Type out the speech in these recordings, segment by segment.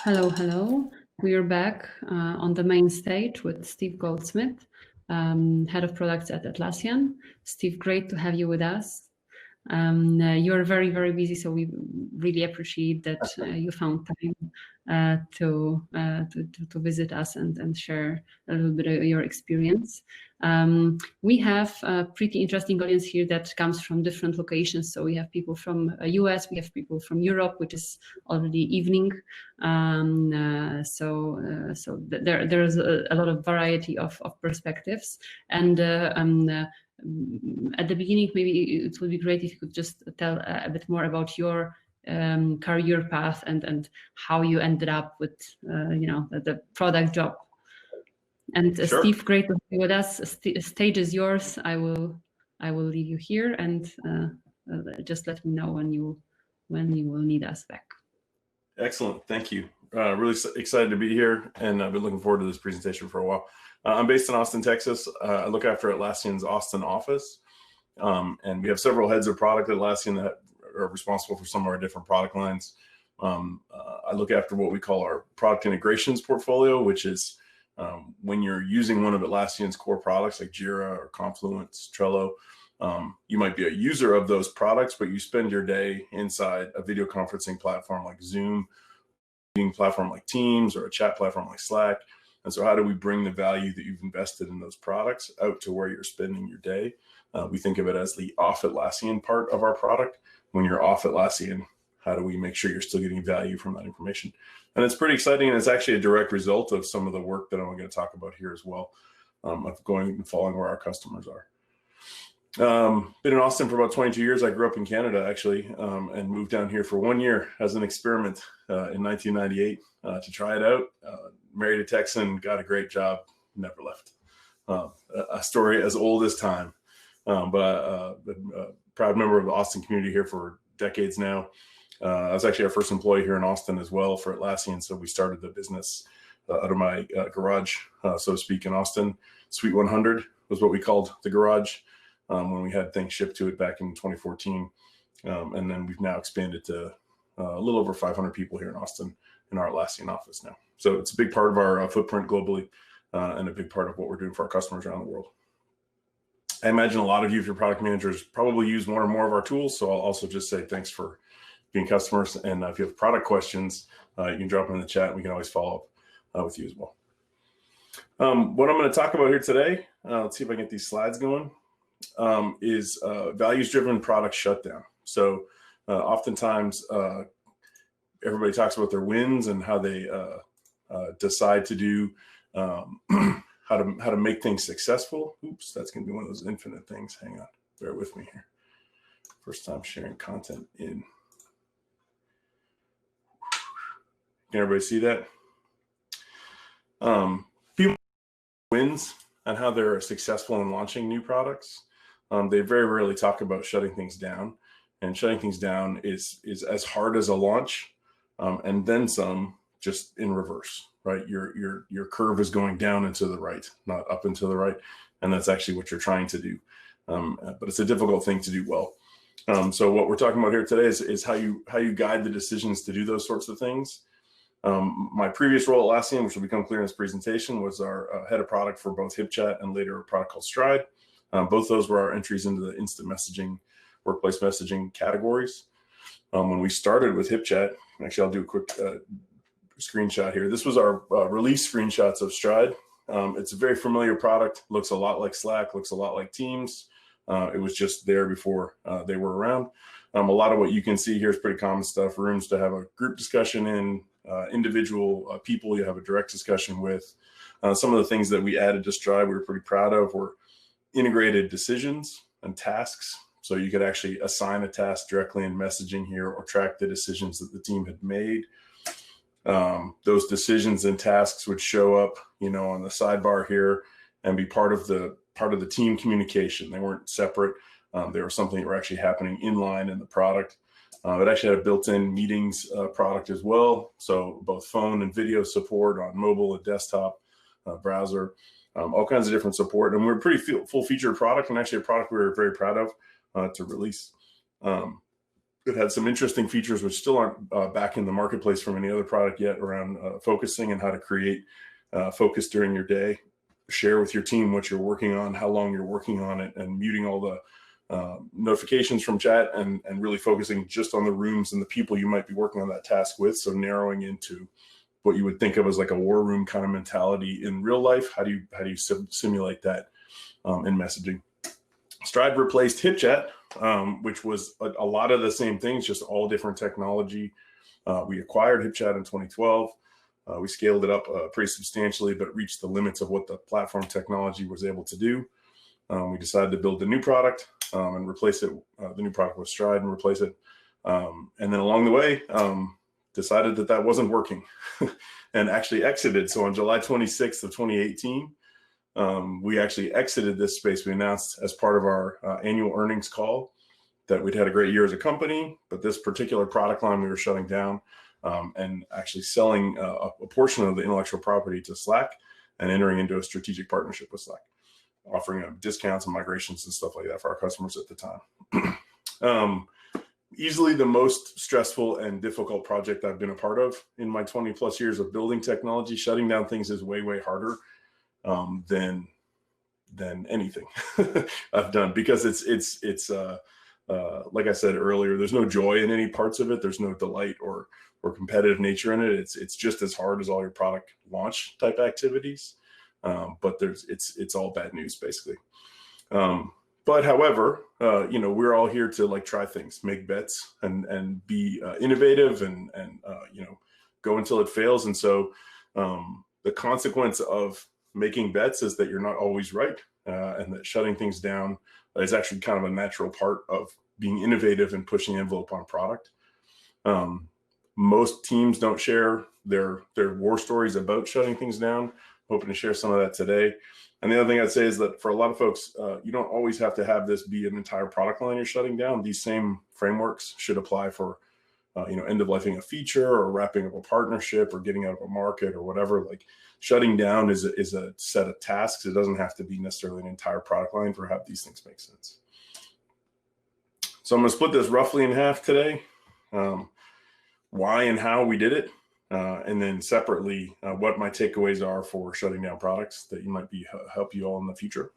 Hello, hello. We are back on the main stage with Steve Goldsmith, Head of Products at Atlassian. Steve, great to have you with us. You're very, very busy, so we really appreciate that you found time to visit us and share a little bit of your experience. We have a pretty interesting audience here that comes from different locations. So we have people from US, we have people from Europe, which is already evening. So there's a lot of variety of perspectives. And at the beginning, maybe it would be great if you could just tell a bit more about your career path and how you ended up with the product job. And Sure. Steve, great to be with us. Stage is yours. I will leave you here, and just let me know when you will need us back. Excellent, thank you. Really excited to be here, and I've been looking forward to this presentation for a while. I'm based in Austin, Texas. I look after Atlassian's Austin office, and we have several heads of product at Atlassian that are responsible for some of our different product lines. I look after what we call our product integrations portfolio, which is when you're using one of Atlassian's core products like Jira or Confluence, Trello, you might be a user of those products, but you spend your day inside a video conferencing platform like Zoom, a meeting platform like Teams, or a chat platform like Slack. And so how do we bring the value that you've invested in those products out to where you're spending your day? We think of it as the off Atlassian part of our product. When you're off Atlassian, how do we make sure you're still getting value from that information? And it's pretty exciting, and it's actually a direct result of some of the work that I'm going to talk about here as well, of going and following where our customers are. Been in Austin for about 22 years. I grew up in Canada, actually, and moved down here for 1 year as an experiment in 1998 to try it out. Married a Texan, got a great job, never left. A story as old as time, but been a proud member of the Austin community here for decades now. I was actually our first employee here in Austin as well for Atlassian, so we started the business out of my garage, so to speak, in Austin. Suite 100 was what we called the garage when we had things shipped to it back in 2014. And then we've now expanded to a little over 500 people here in Austin in our Atlassian office now. So it's a big part of our footprint globally and a big part of what we're doing for our customers around the world. I imagine a lot of you, if you're product managers, probably use one or more of our tools. So I'll also just say thanks for being customers. And if you have product questions, you can drop them in the chat. And we can always follow up with you as well. What I'm going to talk about here today, let's see if I can get these slides going, is values-driven product shutdown. So oftentimes everybody talks about their wins and how they decide to do, how to make things successful. Oops, that's going to be one of those infinite things. Hang on, bear with me here. First time sharing content in. Can everybody see that? People wins and how they're successful in launching new products. They very rarely talk about shutting things down, and shutting things down is as hard as a launch, and then some, just in reverse, right? Your curve is going down and to the right, not up and to the right, and that's actually what you're trying to do. But it's a difficult thing to do well. So what we're talking about here today is how you guide the decisions to do those sorts of things. My previous role at Atlassian, which will become clear in this presentation, was our head of product for both Hipchat and later a product called Stride. Both those were our entries into the instant messaging, workplace messaging categories. When we started with Hipchat, actually I'll do a quick screenshot here. This was our release screenshots of Stride. It's a very familiar product, looks a lot like Slack, looks a lot like Teams. It was just there before they were around. A lot of what you can see here is pretty common stuff. Rooms to have a group discussion in, individual people you have a direct discussion with. Some of the things that we added to Stride we were pretty proud of were integrated decisions and tasks. So you could actually assign a task directly in messaging here or track the decisions that the team had made. Those decisions and tasks would show up, on the sidebar here and be part of the team communication. They weren't separate. They were something that were actually happening inline in the product. It actually had a built-in meetings product as well. So both phone and video support on mobile and desktop, browser, all kinds of different support. And we're a pretty full-featured product, and actually a product we were very proud of to release. It had some interesting features which still aren't back in the marketplace from any other product yet, around focusing and how to create focus during your day, share with your team what you're working on, how long you're working on it, and muting all the notifications from chat, and really focusing just on the rooms and the people you might be working on that task with. So narrowing into what you would think of as like a war room kind of mentality in real life. How do you simulate that in messaging? Stride replaced Hipchat, which was a lot of the same things, just all different technology. We acquired Hipchat in 2012. We scaled it up pretty substantially, but reached the limits of what the platform technology was able to do. We decided to build a new product and replace it, the new product with Stride, and replace it. And then along the way, decided that wasn't working and actually exited. So on July 26th of 2018, we actually exited this space. We announced as part of our annual earnings call that we'd had a great year as a company, but this particular product line we were shutting down, and actually selling a portion of the intellectual property to Slack and entering into a strategic partnership with Slack, offering discounts and migrations and stuff like that for our customers at the time. Easily the most stressful and difficult project I've been a part of in my 20 plus years of building technology. Shutting down things is way, way harder than anything I've done, because it's like I said earlier, there's no joy in any parts of it. There's no delight or competitive nature in it. It's just as hard as all your product launch type activities. But it's all bad news basically. But however, we're all here to like try things, make bets, and be innovative, and go until it fails. And so the consequence of making bets is that you're not always right, and that shutting things down is actually kind of a natural part of being innovative and pushing the envelope on product. Most teams don't share their war stories about shutting things down. Hoping to share some of that today. And the other thing I'd say is that for a lot of folks, you don't always have to have this be an entire product line you're shutting down. These same frameworks should apply for, end of lifing a feature, or wrapping up a partnership, or getting out of a market, or whatever. Like, shutting down is a set of tasks. It doesn't have to be necessarily an entire product line for how these things make sense. So I'm going to split this roughly in half today. Why and how we did it. And then separately, what my takeaways are for shutting down products that might help you all in the future.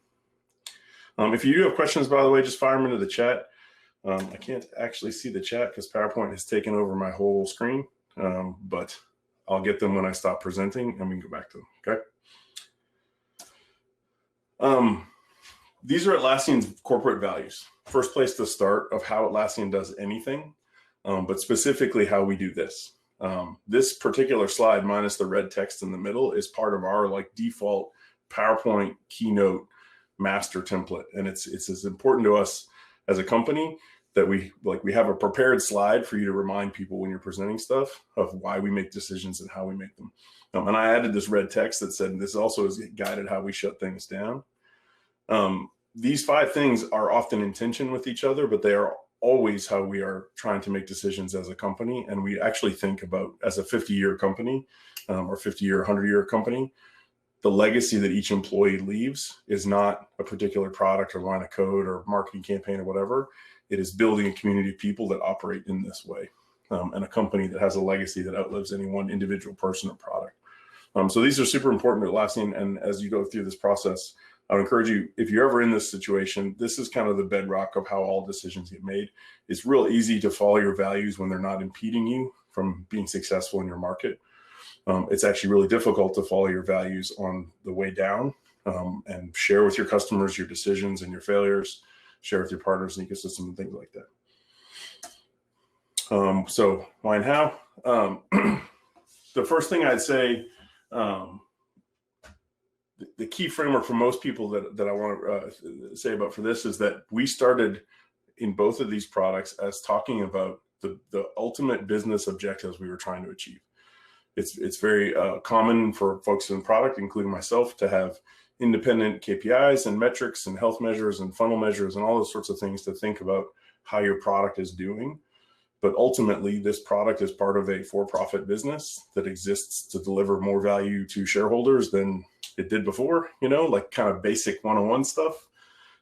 If you do have questions, by the way, just fire them into the chat. I can't actually see the chat because PowerPoint has taken over my whole screen, but I'll get them when I stop presenting, and we can go back to them, okay? These are Atlassian's corporate values. First place to start of how Atlassian does anything, but specifically how we do this. This particular slide, minus the red text in the middle, is part of our like default PowerPoint keynote master template. And it's as important to us as a company that we have a prepared slide for you to remind people when you're presenting stuff of why we make decisions and how we make them. And I added this red text that said, this also has guided how we shut things down. These 5 things are often in tension with each other, but they are always how we are trying to make decisions as a company. And we actually think about, as a 50-year company, or 50-year, 100-year company, the legacy that each employee leaves is not a particular product or line of code or marketing campaign or whatever. It is building a community of people that operate in this way, and a company that has a legacy that outlives any one individual person or product. So these are super important to Atlassian. And as you go through this process, I would encourage you, if you're ever in this situation, this is kind of the bedrock of how all decisions get made. It's real easy to follow your values when they're not impeding you from being successful in your market. It's actually really difficult to follow your values on the way down, and share with your customers your decisions and your failures, share with your partners and ecosystem and things like that. So why and how? The first thing I'd say, the key framework for most people that I want to say about for this is that we started in both of these products as talking about the ultimate business objectives we were trying to achieve. It's very common for folks in product, including myself, to have independent KPIs and metrics and health measures and funnel measures and all those sorts of things to think about how your product is doing. But ultimately, this product is part of a for-profit business that exists to deliver more value to shareholders than it did before, like kind of basic one-on-one stuff.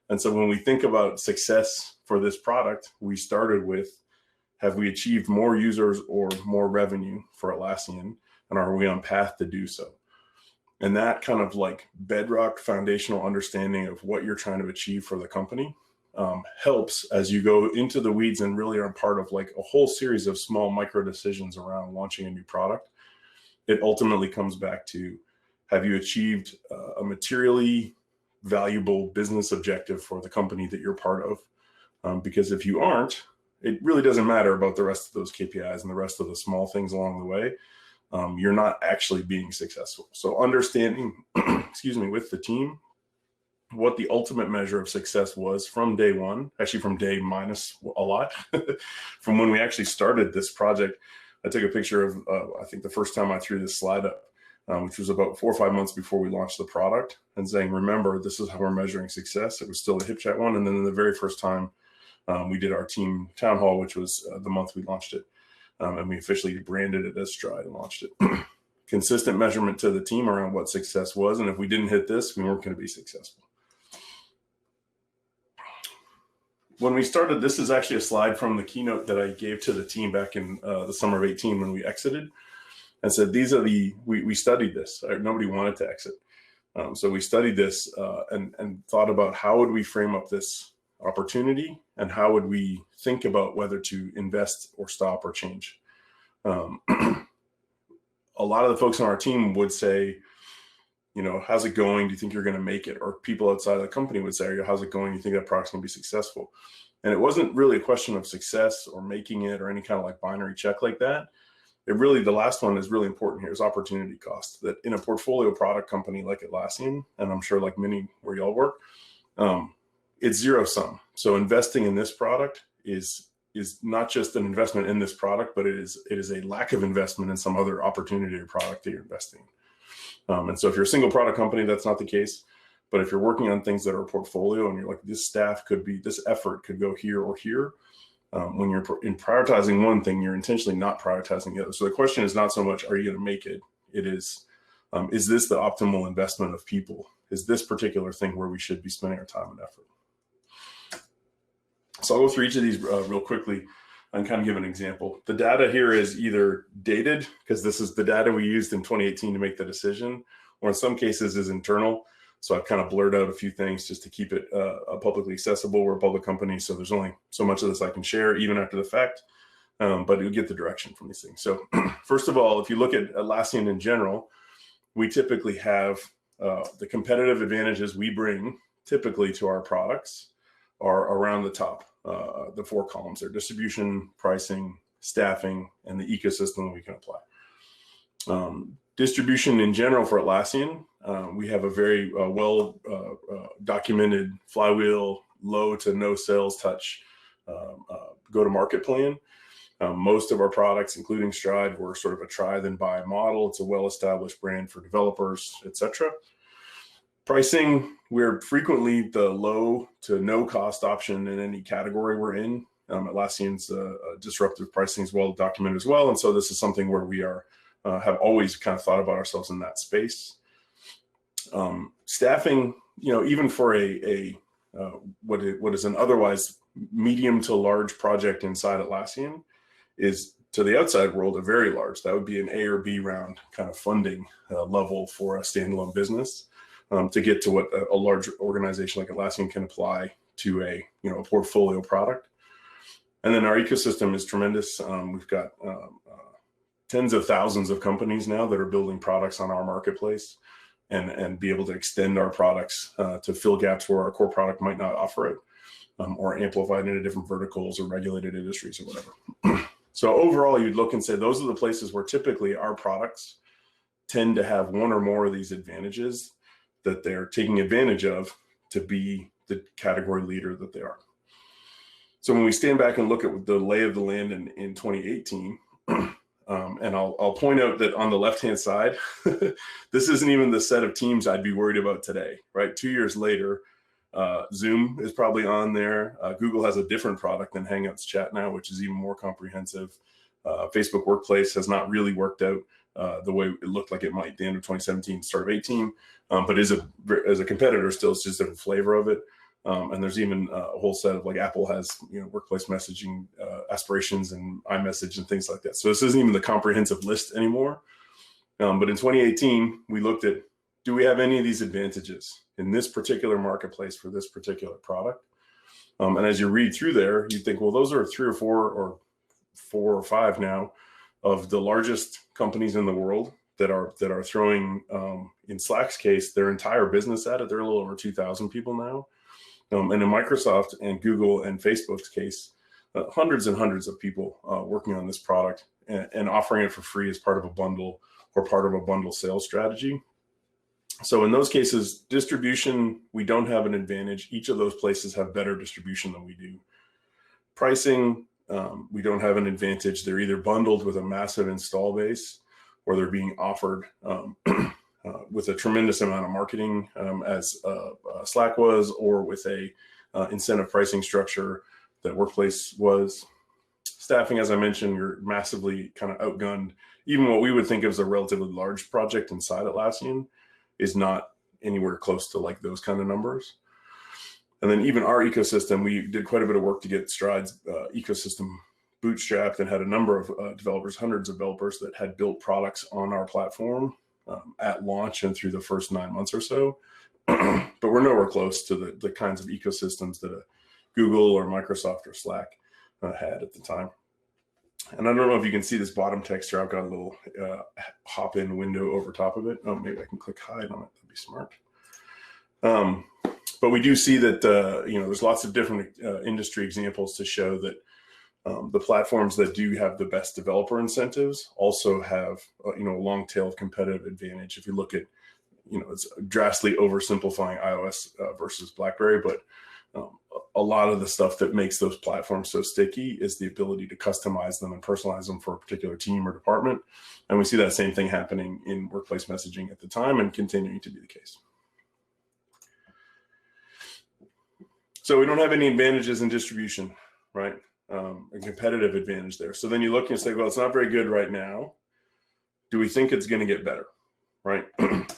And so when we think about success for this product, we started with have we achieved more users or more revenue for Atlassian, and are we on path to do so? And that kind of like bedrock foundational understanding of what you're trying to achieve for the company helps as you go into the weeds and really are part of like a whole series of small micro decisions around launching a new product. It ultimately comes back to, have you achieved a materially valuable business objective for the company that you're part of? Because if you aren't, it really doesn't matter about the rest of those KPIs and the rest of the small things along the way. You're not actually being successful. So understanding, excuse me, with the team, what the ultimate measure of success was from day one, actually from day minus a lot, from when we actually started this project. I took a picture of, I think the first time I threw this slide up, which was about 4 or 5 months before we launched the product, and saying, remember, this is how we're measuring success. It was still the Hipchat one. And then the very first time we did our team town hall, which was the month we launched it. And we officially branded it as Stride and launched it. Consistent measurement to the team around what success was. And if we didn't hit this, we weren't going to be successful. When we started, this is actually a slide from the keynote that I gave to the team back in the summer of 18 when we exited, and said, these are we studied this. Nobody wanted to exit. So we studied this and thought about how would we frame up this opportunity and how would we think about whether to invest or stop or change. A lot of the folks on our team would say, you know, how's it going? Do you think you're going to make it? Or people outside of the company would say, how's it going? Do you think that product's going to be successful? And it wasn't really a question of success or making it or any kind of like binary check like that. It really, the last one is really important here, is opportunity cost. That in a portfolio product company like Atlassian, and I'm sure like many where y'all work, it's zero sum. So investing in this product is not just an investment in this product, but it is a lack of investment in some other opportunity or product that you're investing in. And so if you're a single product company, that's not the case. But if you're working on things that are portfolio and you're like, this effort could go here or here, when you're in prioritizing one thing, you're intentionally not prioritizing the other. So the question is not so much, are you going to make it? It is this the optimal investment of people? Is this particular thing where we should be spending our time and effort? So I'll go through each of these real quickly and kind of give an example. The data here is either dated, because this is the data we used in 2018 to make the decision, or in some cases is internal. So I've kind of blurred out a few things just to keep it publicly accessible. We're a public company, so there's only so much of this I can share even after the fact, but you'll get the direction from these things. So first of all, if you look at Atlassian in general, we typically have the competitive advantages we bring typically to our products are around the top. The 4 columns are distribution, pricing, staffing, and the ecosystem we can apply. Distribution in general for Atlassian, we have a very well documented flywheel, low to no sales touch go-to-market plan. Most of our products, including Stride, were sort of a try then buy model. It's a well-established brand for developers, etc. Pricing, we're frequently the low to no cost option in any category we're in. Atlassian's disruptive pricing is well documented as well. And so this is something where we have always kind of thought about ourselves in that space. Staffing, you know, even for what is an otherwise medium to large project inside Atlassian, is to the outside world a very large. That would be an A or B round kind of funding level for a standalone business. To get to what a large organization like Atlassian can apply to a portfolio product. And then our ecosystem is tremendous. We've got tens of thousands of companies now that are building products on our marketplace and be able to extend our products to fill gaps where our core product might not offer it, or amplify it into different verticals or regulated industries or whatever. So overall, you'd look and say, those are the places where typically our products tend to have one or more of these advantages that they're taking advantage of to be the category leader that they are. So when we stand back and look at the lay of the land in 2018, and I'll point out that on the left-hand side, this isn't even the set of teams I'd be worried about today, right? 2 years later, Zoom is probably on there. Google has a different product than Hangouts Chat now, which is even more comprehensive. Facebook Workplace has not really worked out the way it looked like it might at the end of 2017, start of 18, but as a competitor still, it's just a different flavor of it. And there's even a whole set of, like, Apple has, workplace messaging aspirations and iMessage and things like that. So this isn't even the comprehensive list anymore. But in 2018, we looked at, do we have any of these advantages in this particular marketplace for this particular product? And as you read through there, you think, well, those are 3 or 4 or 4 or 5 now of the largest companies in the world that are throwing, in Slack's case, their entire business at it. They're a little over 2,000 people now. And in Microsoft and Google and Facebook's case, hundreds and hundreds of people working on this product and offering it for free as part of a bundle or part of a bundle sales strategy. So in those cases, distribution, we don't have an advantage. Each of those places have better distribution than we do. Pricing, we don't have an advantage. They're either bundled with a massive install base, or they're being offered with a tremendous amount of marketing, as Slack was, or with a incentive pricing structure that Workplace was. Staffing, as I mentioned, you're massively kind of outgunned. Even what we would think of as a relatively large project inside Atlassian is not anywhere close to like those kind of numbers. And then even our ecosystem, we did quite a bit of work to get Stride's ecosystem bootstrapped, and had a number of developers, hundreds of developers that had built products on our platform at launch and through the first 9 months or so. But we're nowhere close to the kinds of ecosystems that Google or Microsoft or Slack had at the time. And I don't know if you can see this bottom texture. I've got a little hop-in window over top of it. Oh, maybe I can click hide on it. That'd be smart. But we do see that there's lots of different industry examples to show that the platforms that do have the best developer incentives also have a long tail of competitive advantage. If you look at, it's drastically oversimplifying iOS versus BlackBerry, but a lot of the stuff that makes those platforms so sticky is the ability to customize them and personalize them for a particular team or department. And we see that same thing happening in workplace messaging at the time and continuing to be the case. So we don't have any advantages in distribution, right? A competitive advantage there. So then you look and say, well, it's not very good right now. Do we think it's going to get better, right?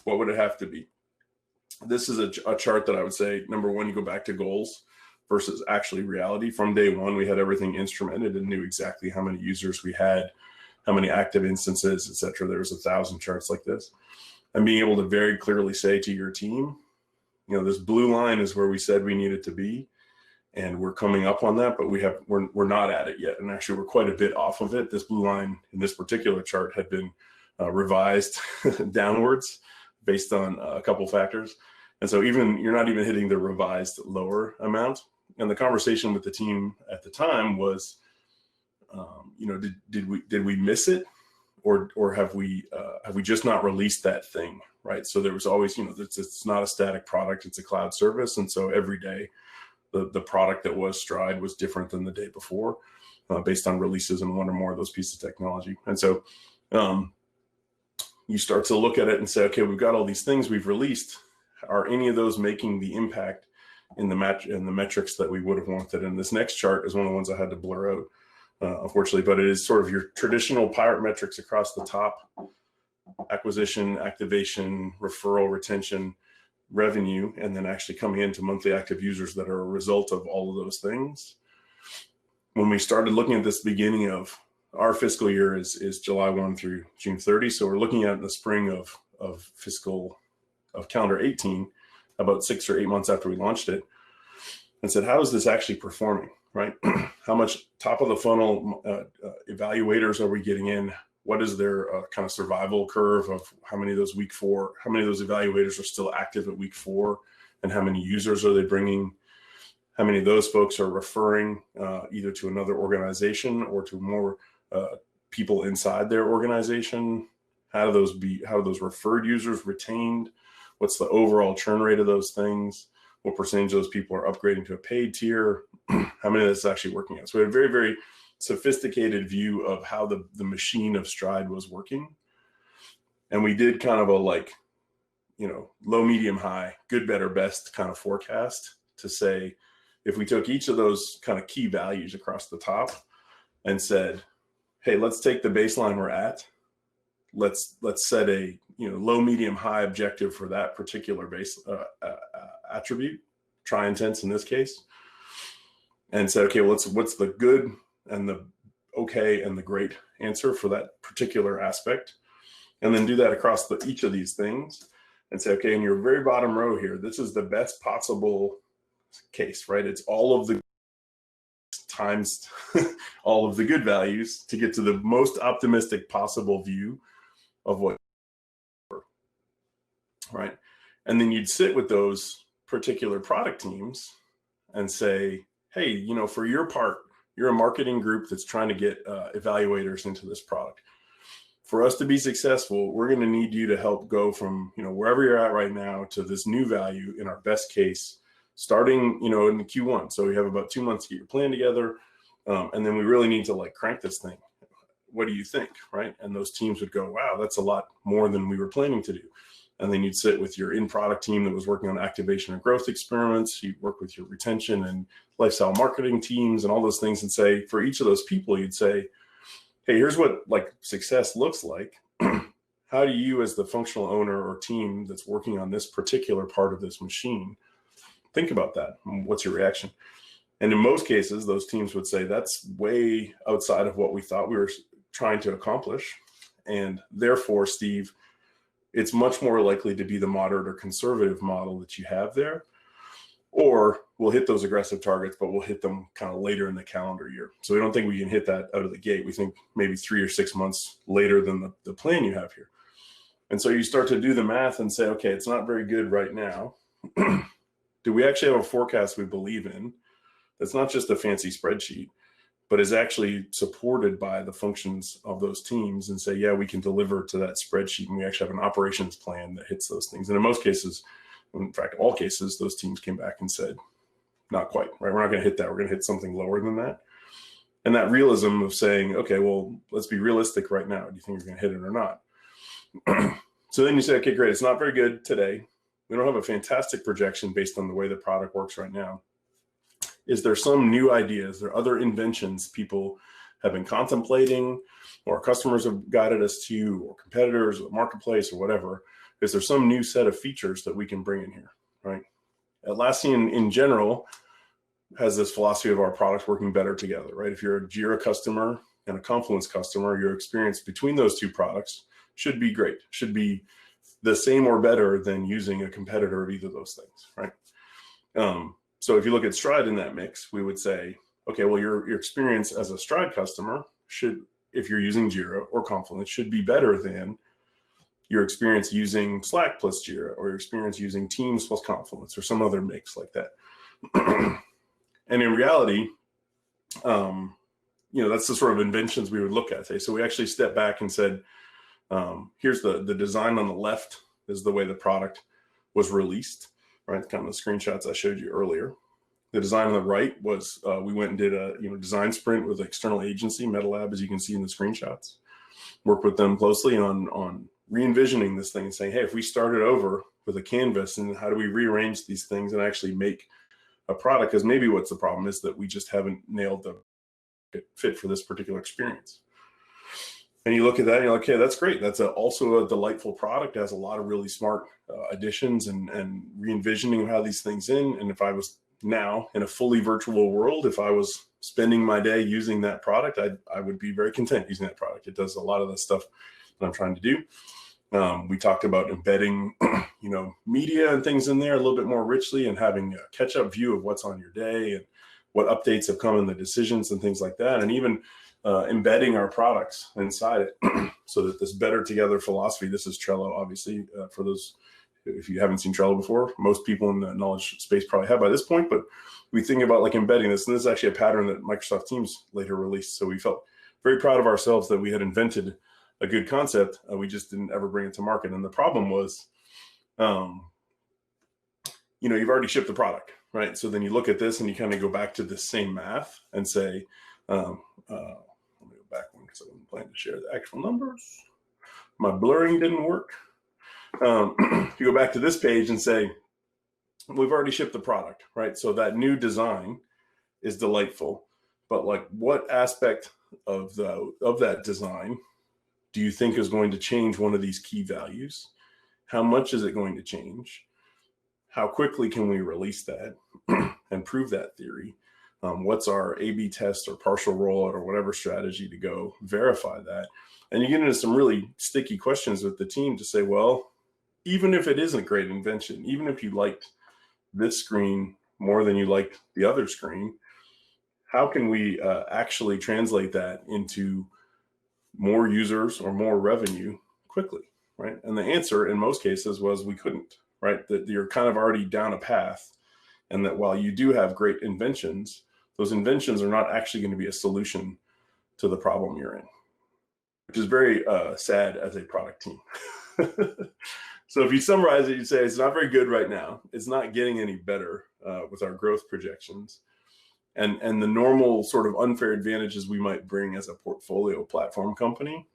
What would it have to be? This is a chart that I would say, number one, you go back to goals versus actually reality. From day one, we had everything instrumented and knew exactly how many users we had, how many active instances, et cetera. There was 1,000 charts like this. And being able to very clearly say to your team, this blue line is where we said we needed to be, and we're coming up on that, but we're not at it yet. And actually, we're quite a bit off of it. This blue line in this particular chart had been revised downwards based on a couple factors. And so you're not even hitting the revised lower amount. And the conversation with the team at the time was, did we miss it, or have we just not released that thing, right? So there was always, it's not a static product, it's a cloud service. And so every day the product that was Stride was different than the day before, based on releases in one or more of those pieces of technology. And so you start to look at it and say, okay, we've got all these things we've released. Are any of those making the impact in the metrics that we would have wanted? And this next chart is one of the ones I had to blur out, unfortunately, but it is sort of your traditional pirate metrics across the top: acquisition, activation, referral, retention, revenue, and then actually coming into monthly active users that are a result of all of those things. When we started looking at this, beginning of our fiscal year is July 1 through June 30. So we're looking at the spring of calendar 18, about 6 or 8 months after we launched it, and said, how is this actually performing, right? How much top of the funnel evaluators are we getting in? What is their kind of survival curve of how many of those evaluators are still active at week 4, and how many users are they bringing? How many of those folks are referring either to another organization or to more people inside their organization? How do those referred users retained? What's the overall churn rate of those things? What percentage of those people are upgrading to a paid tier? How many of that's actually working out? So we had a very, very sophisticated view of how the machine of Stride was working. And we did kind of a low, medium, high, good, better, best kind of forecast to say, if we took each of those kind of key values across the top and said, hey, let's take the baseline we're at, let's set a low, medium, high objective for that particular base attribute, try intents in this case, and say, okay, well, what's the good and the okay and the great answer for that particular aspect, and then do that across each of these things, and say, okay, in your very bottom row here, this is the best possible case, right? It's all of the times all of the good values to get to the most optimistic possible view of what, right? And then you'd sit with those particular product teams and say, hey, you know, for your part, you're a marketing group that's trying to get evaluators into this product. For us to be successful, we're going to need you to help go from, you know, wherever you're at right now to this new value in our best case, starting, you know, in the Q1. So we have about 2 months to get your plan together. And then we really need to like crank this thing. What do you think, right? And those teams would go, wow, that's a lot more than we were planning to do. And then you'd sit with your in-product team that was working on activation and growth experiments. You'd work with your retention and lifestyle marketing teams and all those things, and say, for each of those people, you'd say, hey, here's what like success looks like. How do you, as the functional owner or team that's working on this particular part of this machine, think about that? What's your reaction? And in most cases, those teams would say, that's way outside of what we thought we were trying to accomplish. And therefore, Steve, it's much more likely to be the moderate or conservative model that you have there. Or we'll hit those aggressive targets, but we'll hit them kind of later in the calendar year. So we don't think we can hit that out of the gate. We think maybe 3 or 6 months later than the plan you have here. And so you start to do the math and say, okay, it's not very good right now. Do we actually have a forecast we believe in that's not just a fancy spreadsheet, but is actually supported by the functions of those teams, and say, yeah, we can deliver to that spreadsheet, and we actually have an operations plan that hits those things. And in most cases, in fact, all cases, those teams came back and said, not quite, right? We're not going to hit that. We're going to hit something lower than that. And that realism of saying, okay, well, let's be realistic right now. Do you think you're going to hit it or not? So then you say, okay, great. It's not very good today. We don't have a fantastic projection based on the way the product works right now. Is there some new ideas? There are other inventions people have been contemplating, or customers have guided us to, or competitors, or marketplace, or whatever? Is there some new set of features that we can bring in here, right? Atlassian in general has this philosophy of our products working better together, right? If you're a Jira customer and a Confluence customer, your experience between those two products should be great, should be the same or better than using a competitor of either of those things, right? So if you look at Stride in that mix, we would say, okay, well, your experience as a Stride customer should, if you're using Jira or Confluence, should be better than your experience using Slack plus Jira, or your experience using Teams plus Confluence, or some other mix like that. And in reality, you know, that's the sort of inventions we would look at. So we actually stepped back and said, here's the design on the left is the way the product was released, right? Kind of the screenshots I showed you earlier. The design on the right was, we went and did a design sprint with an external agency, MetaLab, as you can see in the screenshots. Worked with them closely on re-envisioning this thing and saying, hey, if we started over with a canvas, and how do we rearrange these things and actually make a product? Because maybe what's the problem is that we just haven't nailed the fit for this particular experience. And you look at that and you're like, okay, that's great. That's also a delightful product. It has a lot of really smart additions and re-envisioning of how these things in. And if I was now in a fully virtual world, if I was spending my day using that product, I would be very content using that product. It does a lot of the stuff that I'm trying to do. We talked about embedding, media and things in there a little bit more richly, and having a catch-up view of what's on your day and what updates have come in the decisions and things like that. And even embedding our products inside it so that this better together philosophy, this is Trello, obviously, for those, if you haven't seen Trello before, most people in the knowledge space probably have by this point, but we think about like embedding this, and this is actually a pattern that Microsoft Teams later released. So we felt very proud of ourselves that we had invented a good concept. We just didn't ever bring it to market. And the problem was, you've already shipped the product, right? So then you look at this and you kind of go back to the same math and say, let me go back one because I wasn't planning to share the actual numbers. My blurring didn't work. If you go back to this page and say, we've already shipped the product, right? So that new design is delightful, but like what aspect of that design do you think is going to change one of these key values? How much is it going to change? how quickly can we release that and prove that theory? What's our A/B test or partial rollout or whatever strategy to go verify that? And you get into some really sticky questions with the team to say, well, even if it isn't a great invention, even if you liked this screen more than you liked the other screen, how can we actually translate that into more users or more revenue quickly, right? And the answer in most cases was we couldn't, right? That you're kind of already down a path, and that while you do have great inventions, those inventions are not actually going to be a solution to the problem you're in, which is very sad as a product team. So if you summarize it, you'd say it's not very good right now. It's not getting any better with our growth projections. And the normal sort of unfair advantages we might bring as a portfolio platform company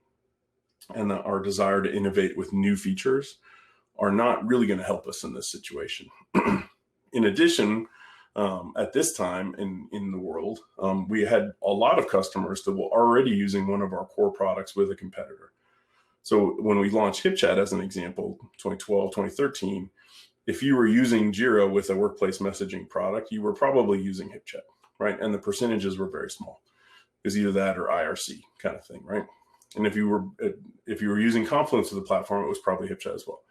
and our desire to innovate with new features are not really going to help us in this situation. In addition, at this time in the world, we had a lot of customers that were already using one of our core products with a competitor. So when we launched Hipchat, as an example, 2012, 2013, if you were using Jira with a workplace messaging product, you were probably using Hipchat, right? And the percentages were very small. It was either that or IRC kind of thing, right? And if you were using Confluence as the platform, it was probably Hipchat as well.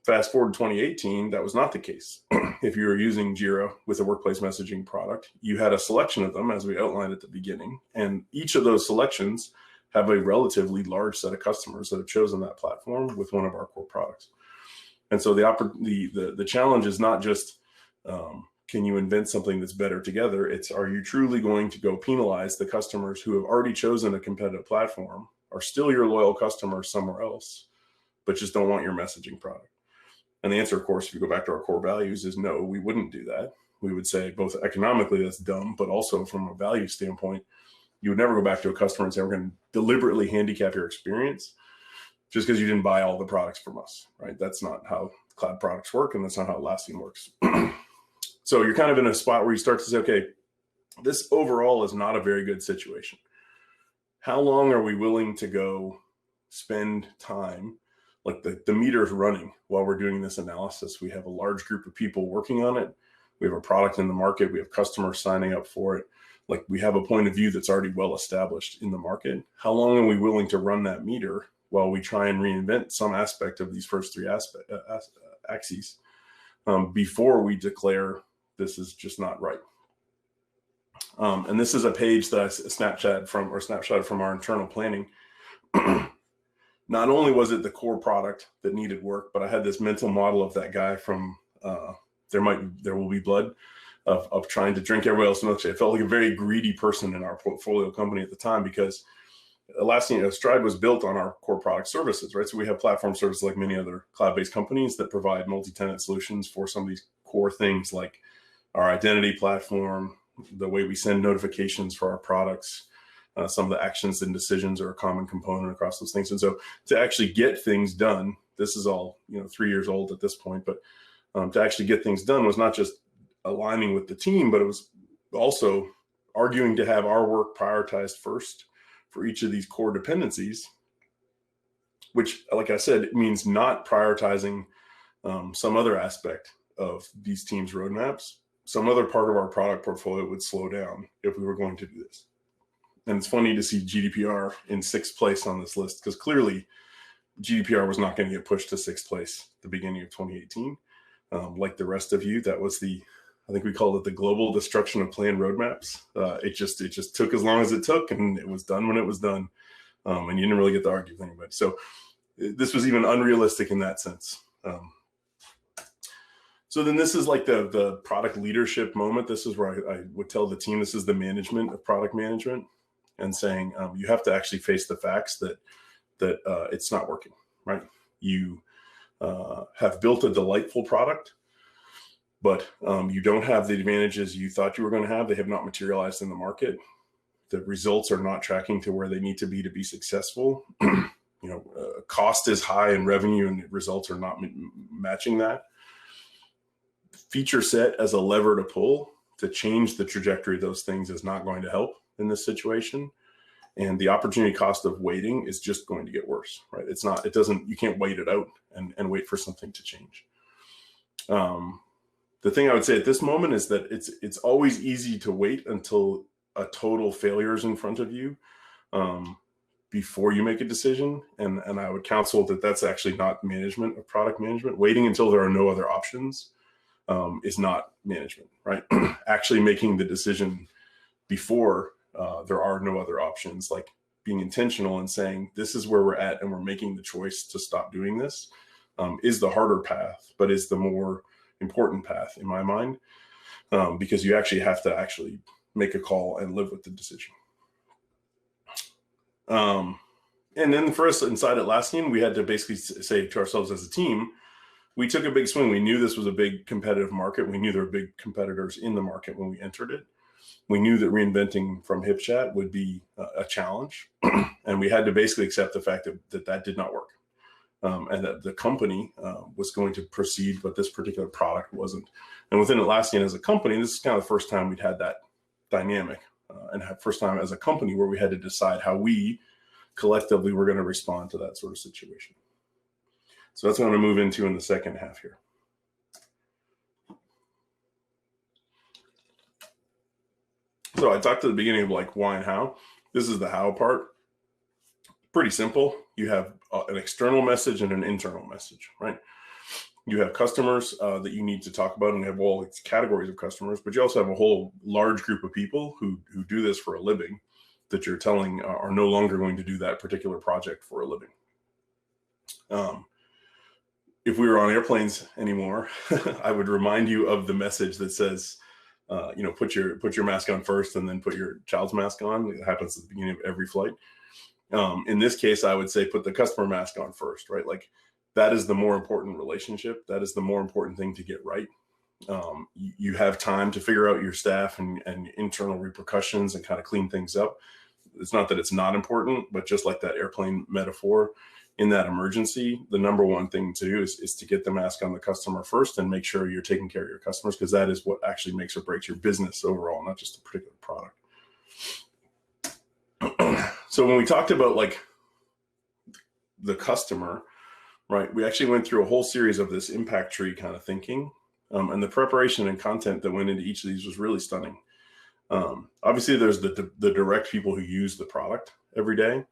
Fast forward to 2018, that was not the case. If you were using Jira with a workplace messaging product, you had a selection of them, as we outlined at the beginning, and each of those selections have a relatively large set of customers that have chosen that platform with one of our core products. And so the challenge is not just can you invent something that's better together? It's, are you truly going to go penalize the customers who have already chosen a competitive platform, are still your loyal customers somewhere else, but just don't want your messaging product? And the answer, of course, if you go back to our core values, is no, we wouldn't do that. We would say both economically that's dumb, but also from a value standpoint, you would never go back to a customer and say, we're going to deliberately handicap your experience just because you didn't buy all the products from us, right? That's not how cloud products work, and that's not how Atlassian works. So you're kind of in a spot where you start to say, okay, this overall is not a very good situation. How long are we willing to go spend time, like the meter's running while we're doing this analysis? We have a large group of people working on it. We have a product in the market. We have customers signing up for it. Like, we have a point of view that's already well established in the market. How long are we willing to run that meter while we try and reinvent some aspect of these first three axes before we declare this is just not right? And this is a page that I snapshotted from our internal planning. Not only was it the core product that needed work, but I had this mental model of that guy from There Will Be Blood, of trying to drink everybody else's milkshake. I felt like a very greedy person in our portfolio company at the time, because Atlassian, Stride was built on our core product services, right? So we have platform services like many other cloud-based companies that provide multi-tenant solutions for some of these core things, like our identity platform, the way we send notifications for our products, some of the actions and decisions are a common component across those things. And so to actually get things done, this is all 3 years old at this point, but to actually get things done was not just aligning with the team, but it was also arguing to have our work prioritized first for each of these core dependencies, which, like I said, it means not prioritizing some other aspect of these teams' roadmaps. Some other part of our product portfolio would slow down if we were going to do this. And it's funny to see GDPR in 6th place on this list, because clearly GDPR was not going to get pushed to 6th place at the beginning of 2018. Like the rest of you, that was I think we called it the global destruction of planned roadmaps. It just took as long as it took, and it was done when it was done. And you didn't really get to argue with anybody. So this was even unrealistic in that sense. So then this is like the product leadership moment. This is where I would tell the team, this is the management of product management, and saying, you have to actually face the facts that it's not working, right? You have built a delightful product, but you don't have the advantages you thought you were going to have. They have not materialized in the market. The results are not tracking to where they need to be successful. Cost is high and revenue and results are not matching that. Feature set as a lever to pull to change the trajectory of those things is not going to help in this situation. And the opportunity cost of waiting is just going to get worse, right? You can't wait it out and wait for something to change. The thing I would say at this moment is that it's always easy to wait until a total failure is in front of you before you make a decision. And I would counsel that that's actually not management of product management. Waiting until there are no other options is not management, right? Actually making the decision before there are no other options, like being intentional and saying, this is where we're at and we're making the choice to stop doing this, is the harder path, but is the more important path in my mind, because you actually have to actually make a call and live with the decision. And then for us inside Atlassian, we had to basically say to ourselves as a team, we took a big swing. We knew this was a big competitive market. We knew there were big competitors in the market when we entered it. We knew that reinventing from Hipchat would be a challenge. And we had to basically accept the fact that did not work. And that the company was going to proceed, but this particular product wasn't. And within Atlassian as a company, this is kind of the first time we'd had that dynamic, and first time as a company where we had to decide how we collectively were going to respond to that sort of situation. So that's what I'm going to move into in the second half here. So I talked at the beginning of like why and how. This is the how part. Pretty simple. You have an external message and an internal message, right? You have customers that you need to talk about, and we have all these categories of customers, but you also have a whole large group of people who do this for a living that you're telling are no longer going to do that particular project for a living. If we were on airplanes anymore, I would remind you of the message that says, put your mask on first and then put your child's mask on. It happens at the beginning of every flight. In this case, I would say put the customer mask on first, right? Like that is the more important relationship. That is the more important thing to get right. You have time to figure out your staff and internal repercussions and kind of clean things up. It's not that it's not important, but just like that airplane metaphor, in that emergency, the number one thing to do is to get the mask on the customer first and make sure you're taking care of your customers, because that is what actually makes or breaks your business overall, not just a particular product. So when we talked about like the customer, right, we actually went through a whole series of this impact tree kind of thinking, and the preparation and content that went into each of these was really stunning. Obviously, there's the direct people who use the product every day,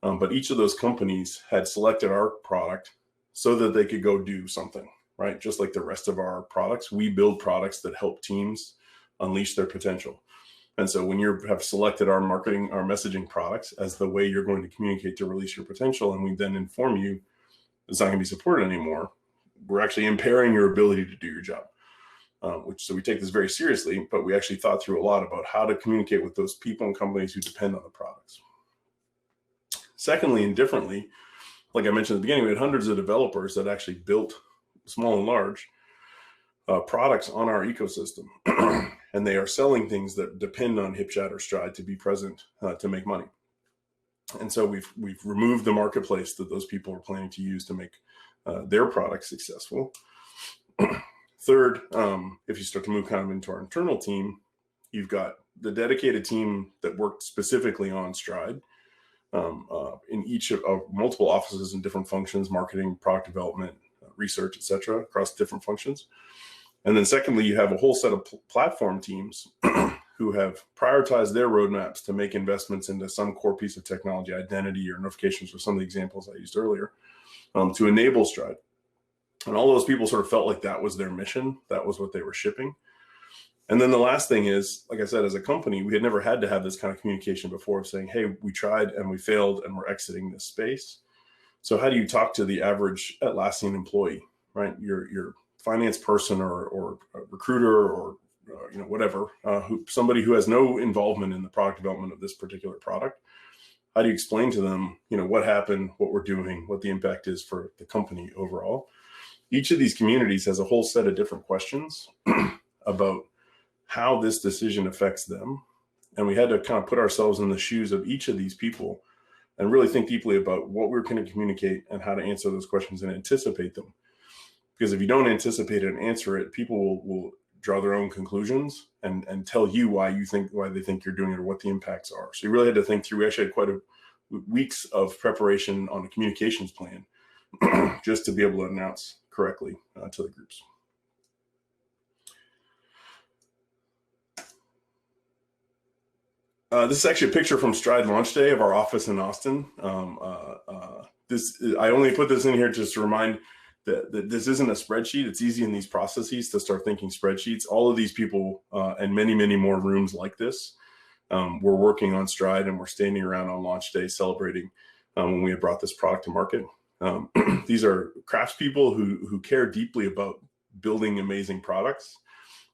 but each of those companies had selected our product so that they could go do something, right? Just like the rest of our products, we build products that help teams unleash their potential. And so when you have selected our marketing, our messaging products as the way you're going to communicate to release your potential, and we then inform you it's not going to be supported anymore, we're actually impairing your ability to do your job. So we take this very seriously, but we actually thought through a lot about how to communicate with those people and companies who depend on the products. Secondly, and differently, like I mentioned at the beginning, we had hundreds of developers that actually built, small and large, products on our ecosystem. And they are selling things that depend on Hipchat or Stride to be present to make money. And so we've removed the marketplace that those people are planning to use to make their products successful. Third, if you start to move kind of into our internal team, you've got the dedicated team that worked specifically on Stride in each of multiple offices and different functions, marketing, product development, research, et cetera, across different functions. And then secondly, you have a whole set of platform teams who have prioritized their roadmaps to make investments into some core piece of technology, identity or notifications, or some of the examples I used earlier, to enable Stride. And all those people sort of felt like that was their mission. That was what they were shipping. And then the last thing is, like I said, as a company, we had never had to have this kind of communication before of saying, hey, we tried and we failed and we're exiting this space. So how do you talk to the average Atlassian employee, right? Your finance person or a recruiter or whatever, somebody who has no involvement in the product development of this particular product. How do you explain to them, what happened, what we're doing, what the impact is for the company overall? Each of these communities has a whole set of different questions about how this decision affects them. And we had to kind of put ourselves in the shoes of each of these people and really think deeply about what we're going to communicate and how to answer those questions and anticipate them. Because if you don't anticipate it and answer it, people will draw their own conclusions and tell you why they think you're doing it or what the impacts are. So you really had to think through. We actually had quite a weeks of preparation on a communications plan just to be able to announce correctly to the groups. This is actually a picture from Stride launch day of our office in Austin. I only put this in here just to remind that this isn't a spreadsheet. It's easy in these processes to start thinking spreadsheets. All of these people and many, many more rooms like this, we're working on Stride, and we're standing around on launch day celebrating when we had brought this product to market. These are craftspeople who care deeply about building amazing products.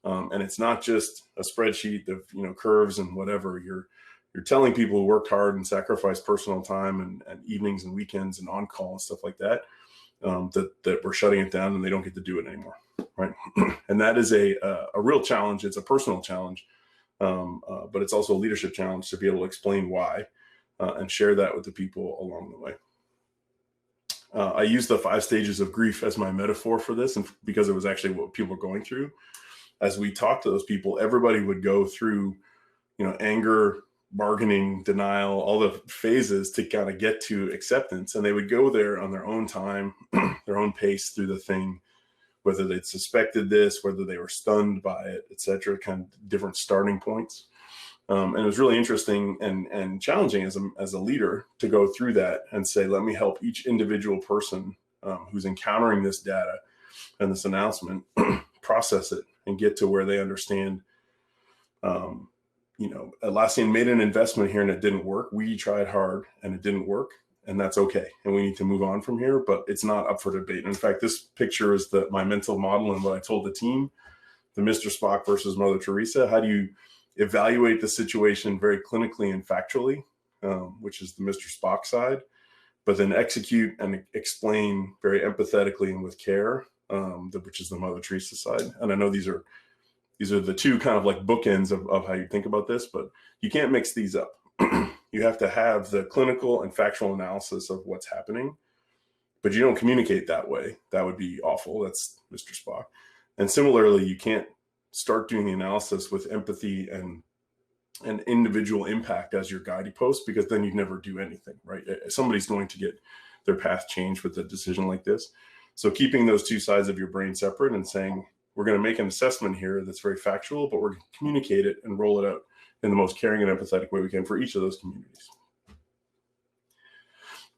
And it's not just a spreadsheet of, curves and whatever. You're telling people who worked hard and sacrificed personal time and evenings and weekends and on call and stuff like that, that we're shutting it down and they don't get to do it anymore, right? And that is a real challenge. It's a personal challenge, but it's also a leadership challenge to be able to explain why and share that with the people along the way. I use the 5 stages of grief as my metaphor for this, and because it was actually what people were going through. As we talked to those people, everybody would go through, anger, bargaining, denial, all the phases to kind of get to acceptance. And they would go there on their own time, their own pace through the thing, whether they'd suspected this, whether they were stunned by it, et cetera, kind of different starting points. And it was really interesting and challenging as a leader to go through that and say, let me help each individual person who's encountering this data and this announcement process it and get to where they understand, Atlassian made an investment here and it didn't work. We tried hard and it didn't work, and that's okay. And we need to move on from here, but it's not up for debate. In fact, this picture is my mental model and what I told the team, the Mr. Spock versus Mother Teresa. How do you evaluate the situation very clinically and factually, which is the Mr. Spock side, but then execute and explain very empathetically and with care, which is the Mother Teresa side. And I know these are the two kind of like bookends of how you think about this, but you can't mix these up. You have to have the clinical and factual analysis of what's happening, but you don't communicate that way. That would be awful. That's Mr. Spock. And similarly, you can't start doing the analysis with empathy and individual impact as your guiding post, because then you'd never do anything, right? Somebody's going to get their path changed with a decision like this. So keeping those two sides of your brain separate and saying, we're going to make an assessment here that's very factual, but we're going to communicate it and roll it out in the most caring and empathetic way we can for each of those communities.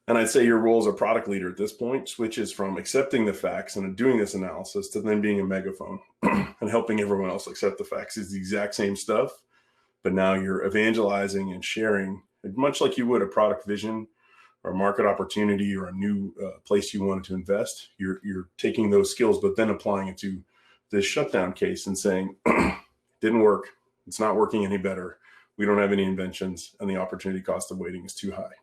And I'd say your role as a product leader at this point switches from accepting the facts and doing this analysis to then being a megaphone and helping everyone else accept the facts. It's the exact same stuff, but now you're evangelizing and sharing, much like you would a product vision or a market opportunity or a new place you wanted to invest. You're taking those skills, but then applying it to this shutdown case and saying, didn't work. It's not working any better. We don't have any inventions, and the opportunity cost of waiting is too high.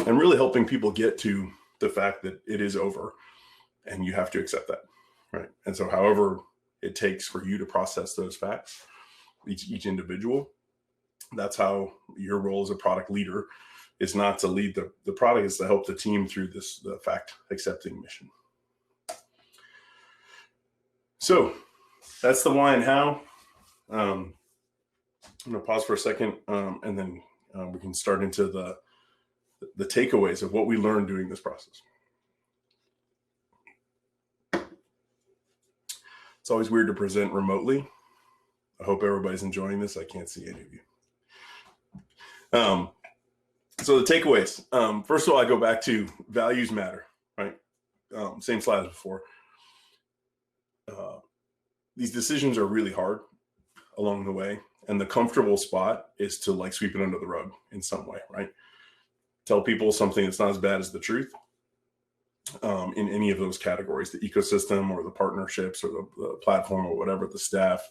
And really helping people get to the fact that it is over and you have to accept that, right? And so however it takes for you to process those facts, each individual, that's how your role as a product leader is not to lead the product, is to help the team through the fact accepting mission. So that's the why and how. I'm going to pause for a second and then we can start into the takeaways of what we learned doing this process. It's always weird to present remotely. I hope everybody's enjoying this. I can't see any of you. So the takeaways. First of all, I go back to values matter, right? Same slide as before. These decisions are really hard along the way, and the comfortable spot is to like sweep it under the rug in some way, right? Tell people something that's not as bad as the truth in any of those categories, the ecosystem or the partnerships or the platform or whatever, the staff.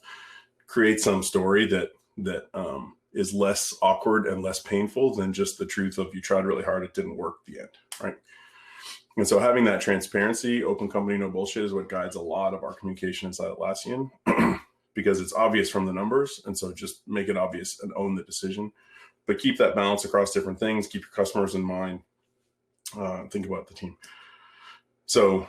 Create some story that is less awkward and less painful than just the truth of you tried really hard, it didn't work at the end, right? And so having that transparency, open company, no bullshit is what guides a lot of our communication inside Atlassian because it's obvious from the numbers. And so just make it obvious and own the decision, but keep that balance across different things. Keep your customers in mind. Think about the team. So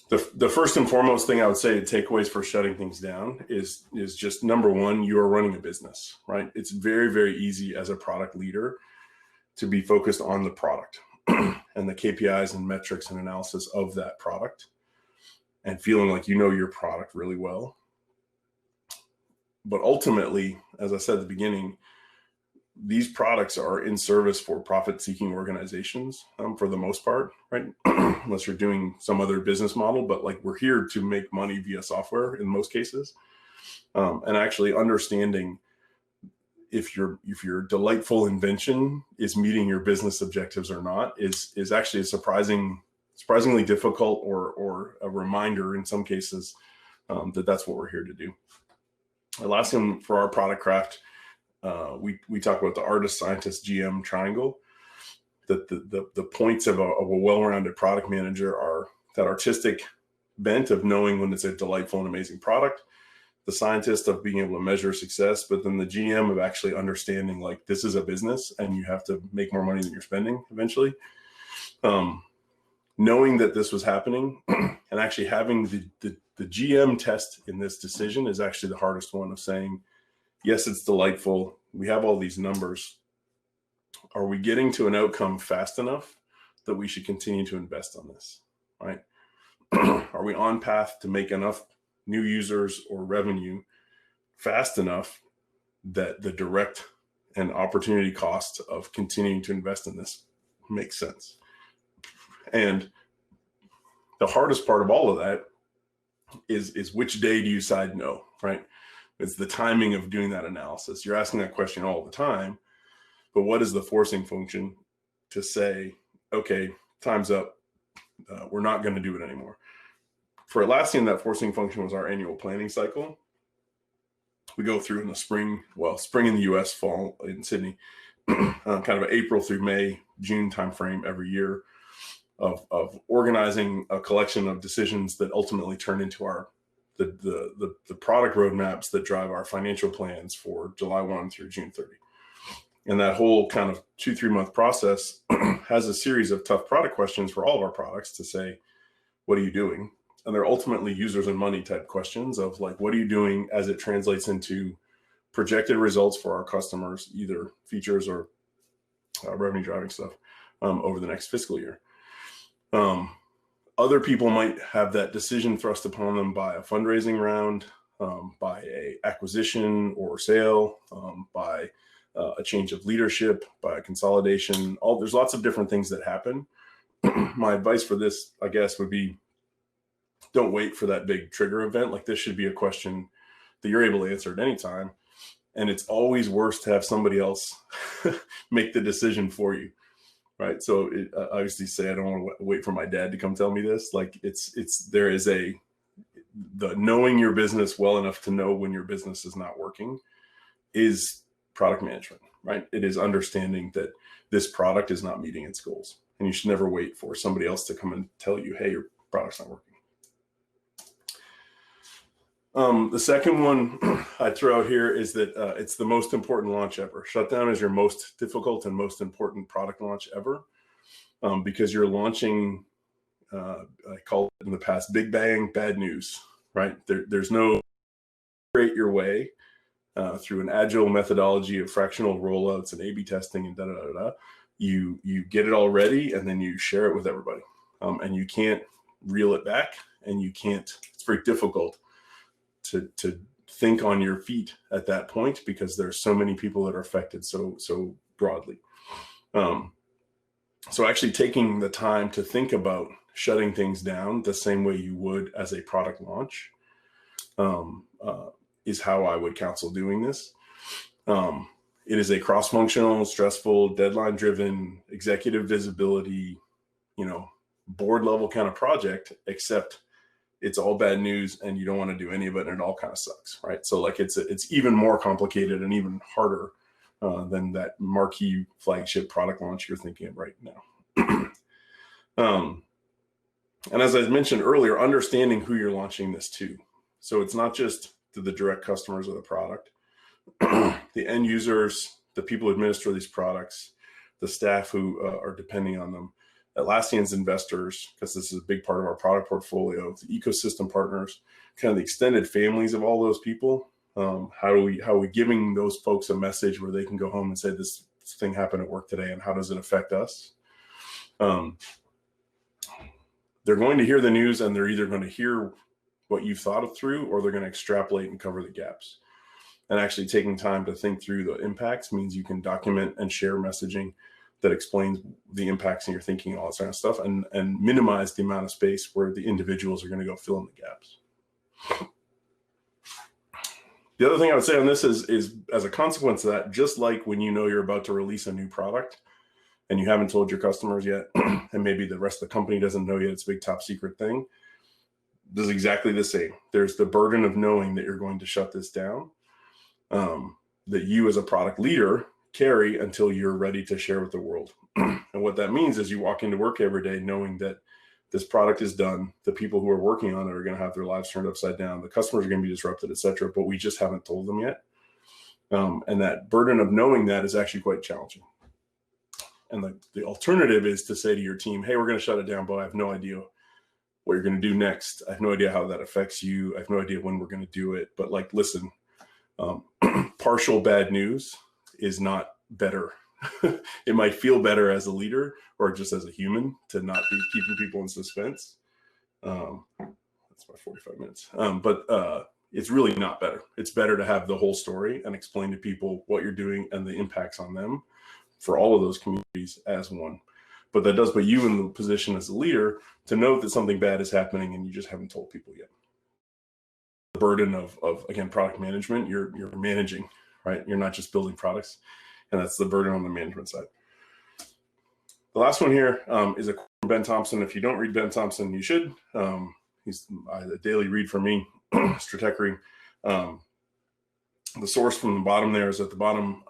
the first and foremost thing I would say, takeaways for shutting things down is just number one, you are running a business, right? It's very, very easy as a product leader to be focused on the product and the KPIs and metrics and analysis of that product. and feeling like you know your product really well. But ultimately, as I said at the beginning, these products are in service for profit-seeking organizations for the most part, right? Unless you're doing some other business model, but like we're here to make money via software in most cases. And actually understanding if your delightful invention is meeting your business objectives or not is actually a surprisingly difficult or a reminder in some cases that that's what we're here to do. Atlassian, for our product craft, we talk about the artist, scientist, GM triangle. That the points of a well-rounded product manager are that artistic bent of knowing when it's a delightful and amazing product, the scientist of being able to measure success, but then the GM of actually understanding like this is a business and you have to make more money than you're spending eventually. Knowing that this was happening and actually having the GM test in this decision is actually the hardest one of saying, yes, it's delightful. We have all these numbers. Are we getting to an outcome fast enough that we should continue to invest on this, right? Are we on path to make enough new users or revenue fast enough that the direct and opportunity cost of continuing to invest in this makes sense? And the hardest part of all of that is which day do you decide no, right? It's the timing of doing that analysis. You're asking that question all the time, but what is the forcing function to say, okay, time's up. We're not going to do it anymore. For Atlassian, that forcing function was our annual planning cycle. We go through in the spring in the US, fall in Sydney, kind of April through May, June timeframe every year of organizing a collection of decisions that ultimately turn into the product roadmaps that drive our financial plans for July 1 through June 30. And that whole kind of 2-3 month process has a series of tough product questions for all of our products to say, what are you doing? And they're ultimately users and money type questions of like, what are you doing as it translates into projected results for our customers, either features or revenue driving stuff over the next fiscal year. Other people might have that decision thrust upon them by a fundraising round, by a acquisition or sale, by a change of leadership, by a consolidation. There's lots of different things that happen. My advice for this, I guess, would be don't wait for that big trigger event. Like this should be a question that you're able to answer at any time. And it's always worse to have somebody else make the decision for you. Right. So I obviously say I don't want to wait for my dad to come tell me this. Like there is the knowing your business well enough to know when your business is not working is product management, right? It is understanding that this product is not meeting its goals, and you should never wait for somebody else to come and tell you, hey, your product's not working. The second one I throw out here is that it's the most important launch ever. Shutdown is your most difficult and most important product launch ever because you're launching, I call it in the past, big bang, bad news, right? There's no create your way through an agile methodology of fractional rollouts and A/B testing and da-da-da-da. You get it all ready and then you share it with everybody. And you can't reel it back, and it's very difficult to think on your feet at that point because there's so many people that are affected so broadly. So actually taking the time to think about shutting things down the same way you would as a product launch is how I would counsel doing this. It is a cross-functional, stressful, deadline-driven, executive visibility, board level kind of project, except it's all bad news and you don't want to do any of it and it all kind of sucks, right? So like it's even more complicated and even harder than that marquee flagship product launch you're thinking of right now. And as I mentioned earlier, understanding who you're launching this to. So it's not just to the direct customers of the product, the end users, the people who administer these products, the staff who are depending on them, Atlassian's investors, because this is a big part of our product portfolio, the ecosystem partners, kind of the extended families of all those people. How are we giving those folks a message where they can go home and say, this thing happened at work today, and how does it affect us? they're going to hear the news, and they're either going to hear what you've thought it through, or they're going to extrapolate and cover the gaps. And actually taking time to think through the impacts means you can document and share messaging that explains the impacts in your thinking, all that sort of stuff, and minimize the amount of space where the individuals are going to go fill in the gaps. The other thing I would say on this is as a consequence of that, just like when you know you're about to release a new product and you haven't told your customers yet, and maybe the rest of the company doesn't know yet, it's a big top secret thing, this is exactly the same. There's the burden of knowing that you're going to shut this down, that you as a product leader carry until you're ready to share with the world. And what that means is you walk into work every day knowing that this product is done. The people who are working on it are going to have their lives turned upside down. The customers are going to be disrupted, et cetera, but we just haven't told them yet. And that burden of knowing that is actually quite challenging. And the alternative is to say to your team, hey, we're going to shut it down, but I have no idea what you're going to do next. I have no idea how that affects you. I have no idea when we're going to do it. But like, listen, partial bad news is not better. It might feel better as a leader or just as a human to not be keeping people in suspense. That's my 45 minutes. But it's really not better. It's better to have the whole story and explain to people what you're doing and the impacts on them for all of those communities as one. But that does put you in the position as a leader to know that something bad is happening and you just haven't told people yet. The burden of again, product management, you're managing, right? You're not just building products. And that's the burden on the management side. The last one here is a quote from Ben Thompson. If you don't read Ben Thompson, you should. He's a daily read for me, stratechery. The source from the bottom there is at the bottom.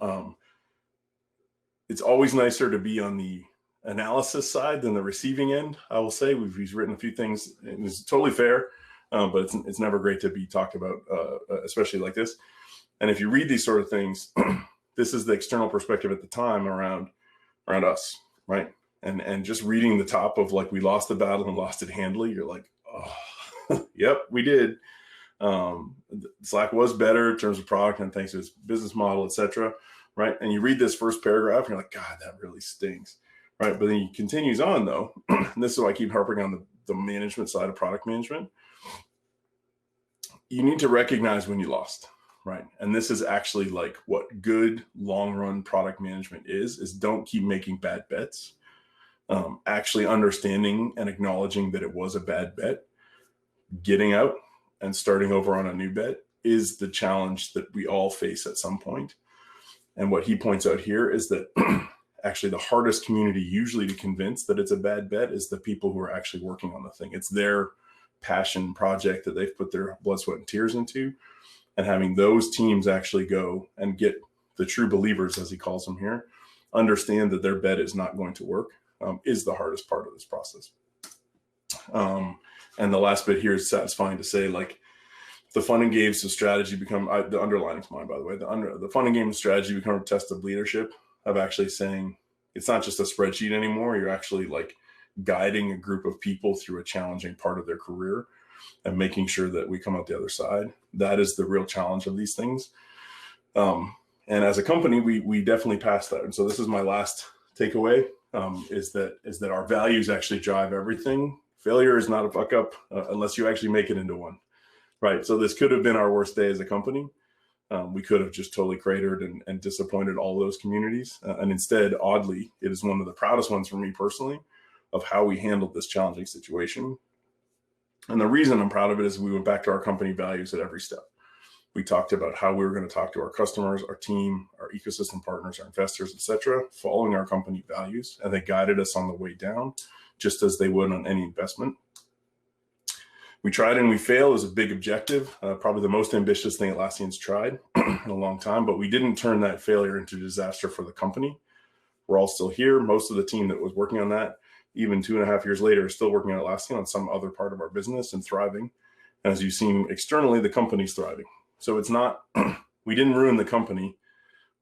It's always nicer to be on the analysis side than the receiving end, I will say. He's written a few things, and it's totally fair, but it's never great to be talked about, especially like this. And if you read these sort of things, this is the external perspective at the time around us, right? And just reading the top of like, we lost the battle and lost it handily, you're like, oh, yep, we did. Slack was better in terms of product and thanks to its business model, et cetera, right? And you read this first paragraph and you're like, God, that really stings, right? But then he continues on though, and this is why I keep harping on the management side of product management. You need to recognize when you lost. Right. And this is actually like what good long run product management is don't keep making bad bets. Actually understanding and acknowledging that it was a bad bet, getting out and starting over on a new bet is the challenge that we all face at some point. And what he points out here is that actually the hardest community usually to convince that it's a bad bet is the people who are actually working on the thing. It's their passion project that they've put their blood, sweat, and tears into. And having those teams actually go and get the true believers, as he calls them here, understand that their bet is not going to work, is the hardest part of this process. And the last bit here is satisfying to say, like, the fun and games of strategy become, the underlining's mine, by the way, the fun and games strategy become a test of leadership, of actually saying, it's not just a spreadsheet anymore. You're actually like guiding a group of people through a challenging part of their career and making sure that we come out the other side. That is the real challenge of these things. And as a company, we definitely passed that. And so this is my last takeaway, is that our values actually drive everything. Failure is not a fuck up unless you actually make it into one, right? So this could have been our worst day as a company. We could have just totally cratered and disappointed all those communities. And instead, oddly, it is one of the proudest ones for me personally of how we handled this challenging situation. And the reason I'm proud of it is we went back to our company values at every step. We talked about how we were going to talk to our customers, our team, our ecosystem partners, our investors, et cetera, following our company values. And they guided us on the way down, just as they would on any investment. We tried and we failed is a big objective, probably the most ambitious thing Atlassian's tried in a long time, but we didn't turn that failure into disaster for the company. We're all still here. Most of the team that was working on that, even 2.5 years later, is still working at Atlassian on some other part of our business and thriving. And as you've seen externally, the company's thriving. So it's not, we didn't ruin the company.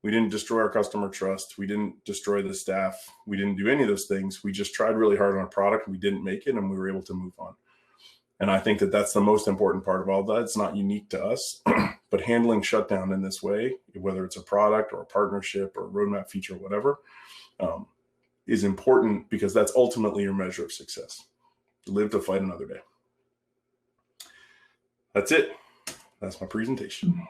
We didn't destroy our customer trust. We didn't destroy the staff. We didn't do any of those things. We just tried really hard on a product. We didn't make it and we were able to move on. And I think that that's the most important part of all that. It's not unique to us, but handling shutdown in this way, whether it's a product or a partnership or a roadmap feature, whatever, is important because that's ultimately your measure of success. live to fight another day. That's it. That's my presentation.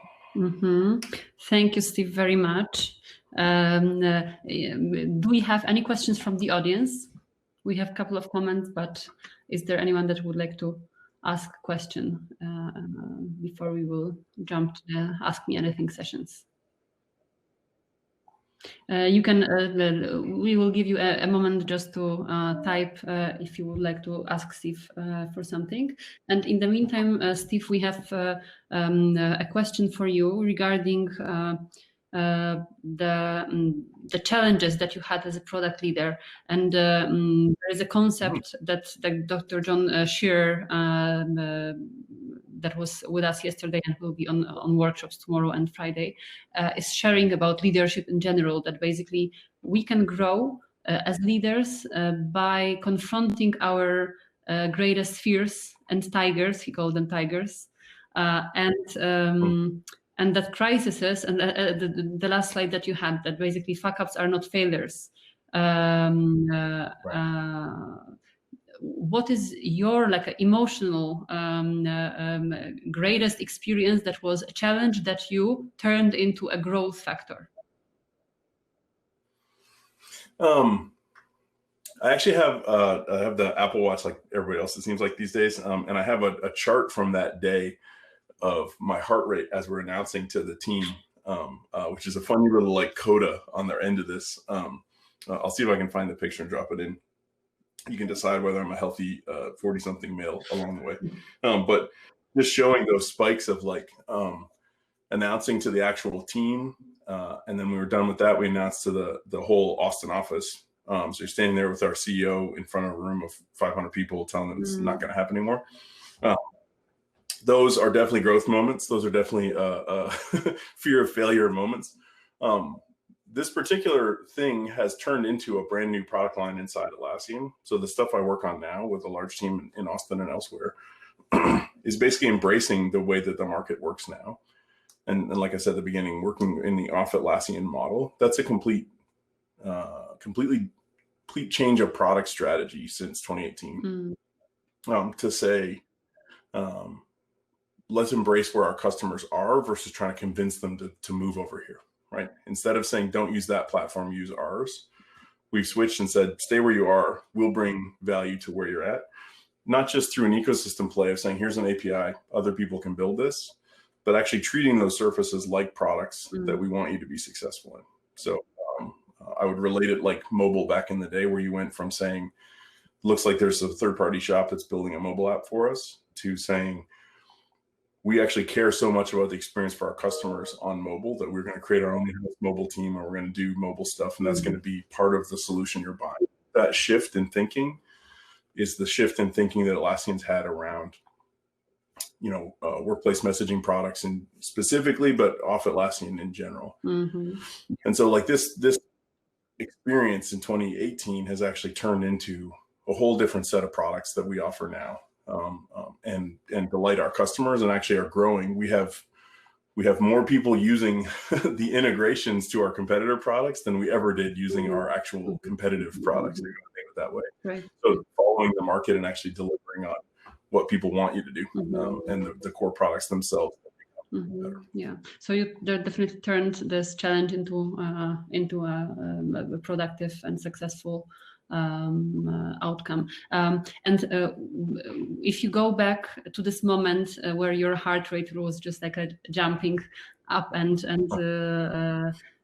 Thank you, Steve, very much. Do we have any questions from the audience? We have a couple of comments, but is there anyone that would like to ask a question before we will jump to the Ask Me Anything sessions? You can, we will give you a moment just to type if you would like to ask Steve for something. And in the meantime, Steve, we have a question for you regarding the challenges that you had as a product leader. And there is a concept that Dr. John Shearer that was with us yesterday and will be on workshops tomorrow and Friday, is sharing about leadership in general, that basically we can grow as leaders by confronting our greatest fears and tigers, he called them tigers, and that crises, and the last slide that you had, that basically fuck-ups are not failures. What is your emotional greatest experience that was a challenge that you turned into a growth factor? I actually have the Apple Watch like everybody else, it seems like these days, and I have a chart from that day of my heart rate as we're announcing to the team, which is a funny little coda on their end of this. I'll see if I can find the picture and drop it in. You can decide whether I'm a healthy 40-something male along the way. But just showing those spikes of announcing to the actual team. And then we were done with that. We announced to the whole Austin office. So you're standing there with our CEO in front of a room of 500 people telling them it's not going to happen anymore. Those are definitely growth moments. Those are definitely fear of failure moments. This particular thing has turned into a brand new product line inside Atlassian. So the stuff I work on now with a large team in Austin and elsewhere is basically embracing the way that the market works now. And like I said at the beginning, working in the off Atlassian model, that's a complete change of product strategy since 2018. To say, let's embrace where our customers are versus trying to convince them to move over here. Right. Instead of saying, don't use that platform, use ours. We've switched and said, stay where you are. We'll bring value to where you're at. Not just through an ecosystem play of saying, here's an API, other people can build this, but actually treating those surfaces like products that we want you to be successful in. So I would relate it like mobile back in the day, where you went from saying, looks like there's a third-party shop that's building a mobile app for us, to saying, we actually care so much about the experience for our customers on mobile that we're going to create our own mobile team, or we're going to do mobile stuff. And that's going to be part of the solution you're buying. That shift in thinking is the shift in thinking that Atlassian's had around, workplace messaging products and specifically, but off Atlassian in general. And so this experience in 2018 has actually turned into a whole different set of products that we offer now. And delight our customers, and actually are growing. We have more people using the integrations to our competitor products than we ever did using our actual competitive products. Think of it that way. Right. So following the market and actually delivering on what people want you to do, and the core products themselves. Yeah. So you definitely turned this challenge into a productive and successful outcome. And if you go back to this moment where your heart rate was just like a jumping up, and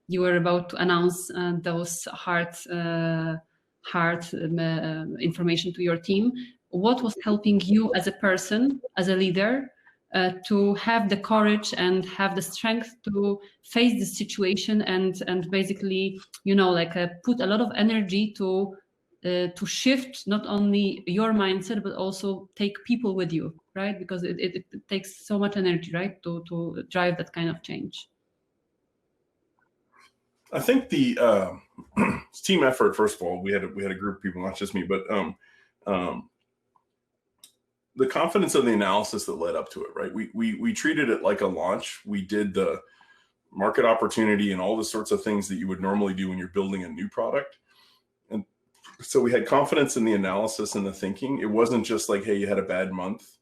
you were about to announce those hard information to your team, what was helping you as a person, as a leader, to have the courage and have the strength to face the situation and basically, put a lot of energy to shift not only your mindset, but also take people with you, right? Because it takes so much energy, right, to drive that kind of change. I think the team effort, first of all, we had a group of people, not just me, but the confidence of the analysis that led up to it, right? We treated it like a launch. We did the market opportunity and all the sorts of things that you would normally do when you're building a new product, and So we had confidence in the analysis and the thinking. It wasn't just like, hey, you had a bad month.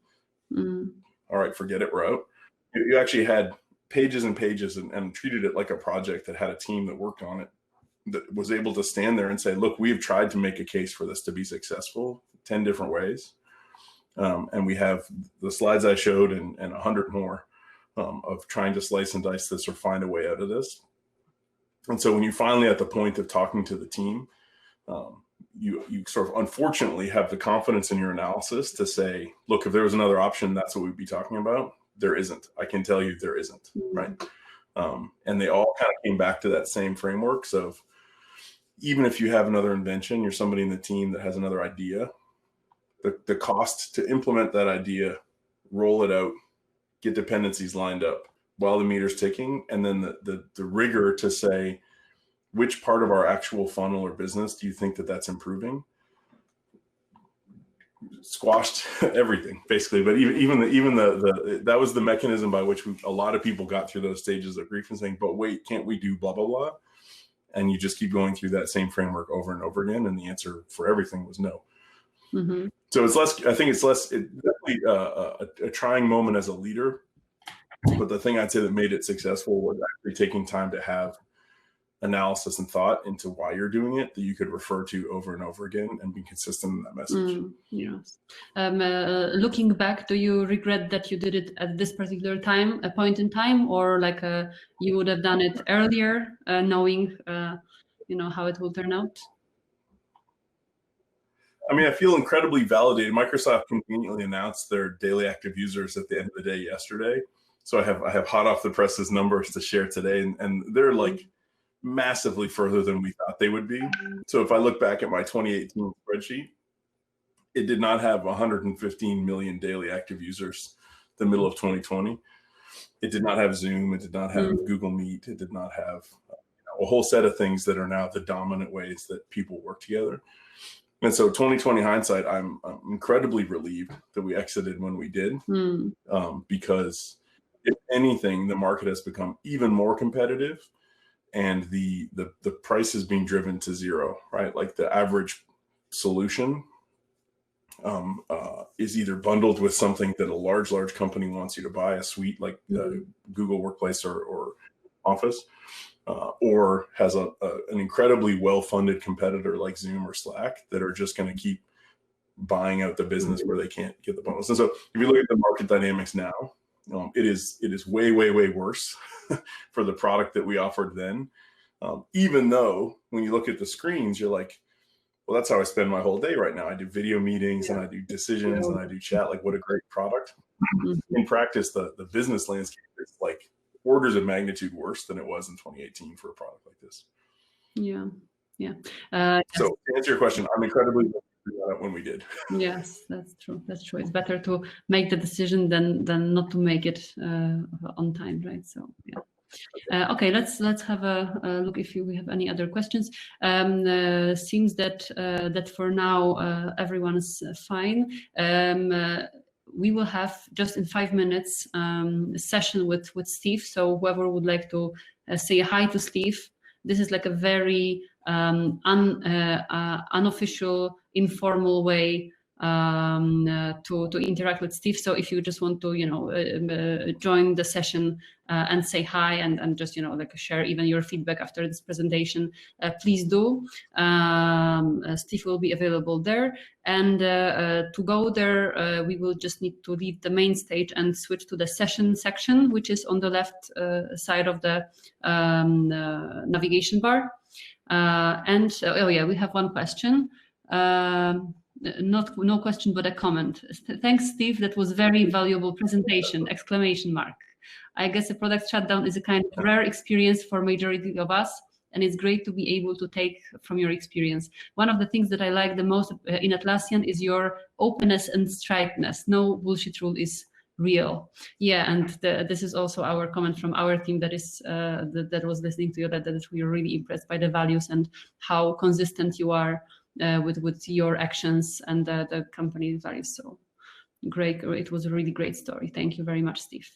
All right, forget it, we're out. You actually had pages and pages and treated it like a project that had a team that worked on it, that was able to stand there and say, look, we've tried to make a case for this to be successful 10 different ways. And we have the slides I showed and 100 more of trying to slice and dice this or find a way out of this. And so when you're finally at the point of talking to the team, you sort of unfortunately have the confidence in your analysis to say, look, if there was another option, that's what we'd be talking about. There isn't. I can tell you there isn't, right? And they all kind of came back to that same frameworks of, even if you have another invention, you're somebody in the team that has another idea, the cost to implement that idea, roll it out, get dependencies lined up while the meter's ticking, and then the rigor to say, which part of our actual funnel or business do you think that that's improving? Squashed everything basically. But even that was the mechanism by which a lot of people got through those stages of grief and saying, but wait, can't we do blah, blah, blah? And you just keep going through that same framework over and over again. And the answer for everything was no. So it's definitely a trying moment as a leader. But the thing I'd say that made it successful was actually taking time to have analysis and thought into why you're doing it that you could refer to over and over again and be consistent in that message. Yes. Looking back, do you regret that you did it at this particular time, a point in time, or like you would have done it earlier, knowing how it will turn out? I mean, I feel incredibly validated. Microsoft conveniently announced their daily active users at the end of the day yesterday. So I have hot off the presses numbers to share today, and they're like massively further than we thought they would be. So if I look back at my 2018 spreadsheet, it did not have 115 million daily active users the middle of 2020. It did not have Zoom. It did not have Google Meet. It did not have a whole set of things that are now the dominant ways that people work together. And so 2020 hindsight, I'm incredibly relieved that we exited when we did, because if anything, the market has become even more competitive. And the price is being driven to zero, right? Like the average solution is either bundled with something that a large company wants you to buy, a suite like Google Workplace or Office, or has an incredibly well-funded competitor like Zoom or Slack that are just going to keep buying out the business where they can't get the bonus. And so if you look at the market dynamics now, it is way worse for the product that we offered then. Even though when you look at the screens, you're like, well, that's how I spend my whole day right now. I do video meetings and I do decisions and I do chat. Like, what a great product. In practice, the business landscape is like orders of magnitude worse than it was in 2018 for a product like this. So to answer your question, I'm incredibly when we did. Yes, that's true. It's better to make the decision than not to make it on time, right? So okay, let's have a look if we have any other questions. Seems that for now everyone's fine. We will have just in 5 minutes a session with Steve. So whoever would like to say hi to Steve, this is like a very unofficial, informal way to interact with Steve. So if you just want to, join the session and say hi and just, like share even your feedback after this presentation, please do. Steve will be available there. And to go there, we will just need to leave the main stage and switch to the session section, which is on the left side of the navigation bar. We have one question. No question, but a comment. Thanks, Steve. That was very valuable presentation! ! I guess a product shutdown is a kind of rare experience for majority of us, and it's great to be able to take from your experience. One of the things that I like the most in Atlassian is your openness and straightness. No bullshit rule is real. And this is also our comment from our team that is that was listening to you, that we are really impressed by the values and how consistent you are with your actions and the company's values. So great. It was a really great story. Thank you very much, Steve.